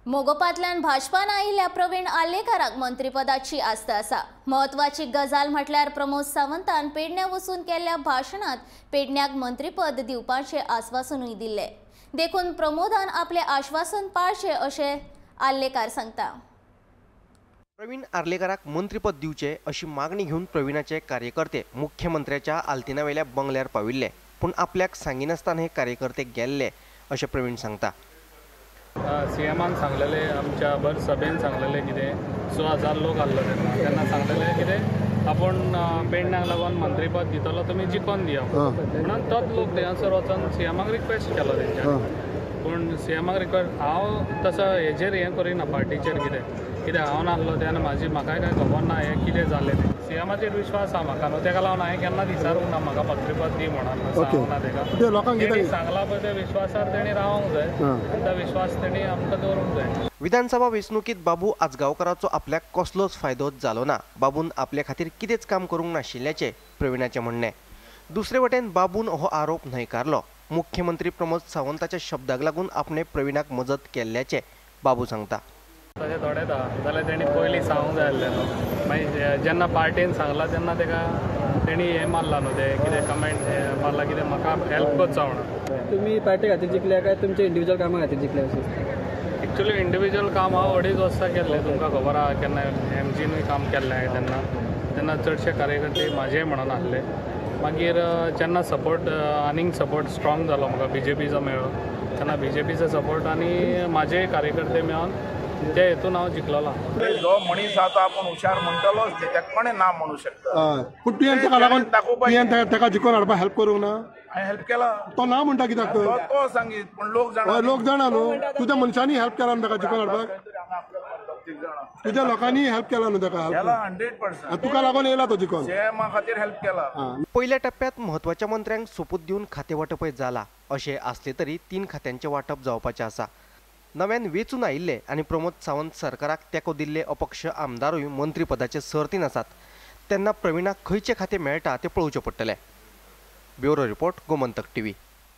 मोगोपांतल्यान भाजपान आयिल्ल्या प्रवीण आर्लेकराक मंत्रीपदाची आस्त आसा। महत्वाची गजाल म्हटल्यार प्रमोद सावंतान पेडण्यां वचून केल्ल्या भाशणात पेडण्याक मंत्रीपद दिवपाचे आश्वासनूय दिल्ले। देखून प्रमोदान आपले आश्वासन पाळचे अशें आर्लेकर सांगता। प्रवीण आर्लेकराक मंत्रीपद दिवचे अशी मागणी घेऊन प्रवीणाचे कार्यकर्ते मुख्यमंत्र्याच्या आल्तिनावेल्या बंगल्यार पाविल्ले, पण आपल्याक सांगिनासतना हे कार्यकर्ते गेल्ले अशें प्रवीण सांगता। सीएमान सांगलेले आमच्या भर सभेन सांगलेले कितें 6,000 लोक आसलो तेन्ना सांगलेले कितें आपण पेडण्याक लागून मंत्रीपद दितलो तुमी जिखोवन दिया म्हणून तोच लोक थंयसर वचून सीएमाक रिक्वेस्ट केलो तेंच्यानी। पूण सीएमाक रिक्वेस्ट हांव तसो हेजेर हें करिना पार्टीचेर कितें हांव नासलो तेन्ना म्हाका काय खबर ना हें कितें जालें तें। सीएमाचेर विश्वास आसा म्हाका न्हू, तेका लागून हांवें केन्ना विचारूंक ना म्हाका मंत्रीपद दी म्हणून सांगना तेका। तेणी सांगला पळय त्या विश्वासार तेणी रावंक जाय, तो विश्वास तेणी आमकां दवरूंक जाय। विधानसभा वेंचणुकीत बाबू आजगांवकाराचो आपल्याक कसलोच फायदो जालो ना। बाबून आपले खातीर कितेंच काम करूंक नाशिल्ल्याचें प्रवीणाचें म्हणणें। दुसरे वटेन बाबून हो आरोप न्हयकारलो। मुख्यमंत्री प्रमोद सावंताच्या शब्दाक लागून आपणे प्रवीणाक मजत केल्ल्याचें बाबू सांगता। तशें थोडें आसा जाल्यार तेणी पयलीं सांगूंक जाय आसलें न्हू। मागीर जेन्ना पार्टीन सांगलां तेन्ना तेका तेणी हें मारलां न्हू, तें कितें कमेंट मारलां कितें म्हाका हेल्प करचो म्हणून। तुमी पार्टी खातीर जिखल्या काय तुमच्या इंडिविज्युअल कामा खातीर जिखल्या अशें? एक्चुअली इंडिविज्युअल काम हांव 2.5 वर्सां केल्लें, तुमकां खबर आहा केन्ना एमजीनूय काम केल्लें हांवें तेन्ना चडशे कार्यकर्ते म्हाजे म्हणून आसले। मागीर जेन्ना सपोर्ट आनीक सपोर्ट स्ट्रॉंग जालो म्हाका बीजेपीचो मेळ्ळो तेन्ना बीजेपीचो सपोर्ट आनी म्हाजे कार्यकर्ते मेळोन ते हेतून हांव जिखलोलो। जो मनीस आहा तो आपण हुशार म्हणटलोच तेका कोणें ना म्हणू शकता। पूण तुवें तेका लागून तेका जिखोवन हाडपाक हेल्प करूंक ना? हांवें हेल्प केला। तो ना म्हणटा कित्याक? तो सांगीत पण लोक जाणा न्हू, तुज्या मनशांनी हेल्प केला न्हू तेका जिखोवन हाडपाक? तुज्या लोकांनी हेल्प केला न्हू तेका? 100%। तुका लागून येयला तो जिखोवन? सीएमा खातीर हेल्प केला। पहिल्या टप्प्यात महत्वाच्या मंत्र्यांक सोपूत दिवन खाते वाटपय जाला अशें आसले तरी 3 खात्यांचे वाटप जावपाचें आसा। नव्यान वेचून आयिल्ले आनी प्रमोद सावंत सरकाराक तेंको दिल्ले अपक्ष आमदारूय मंत्रीपदाचे सर्तीन आसात, तेन्ना प्रवीणाक खंयचे खातें मेळटा तें पळोवचें पडटलें। Bureau report, Gomantak TV.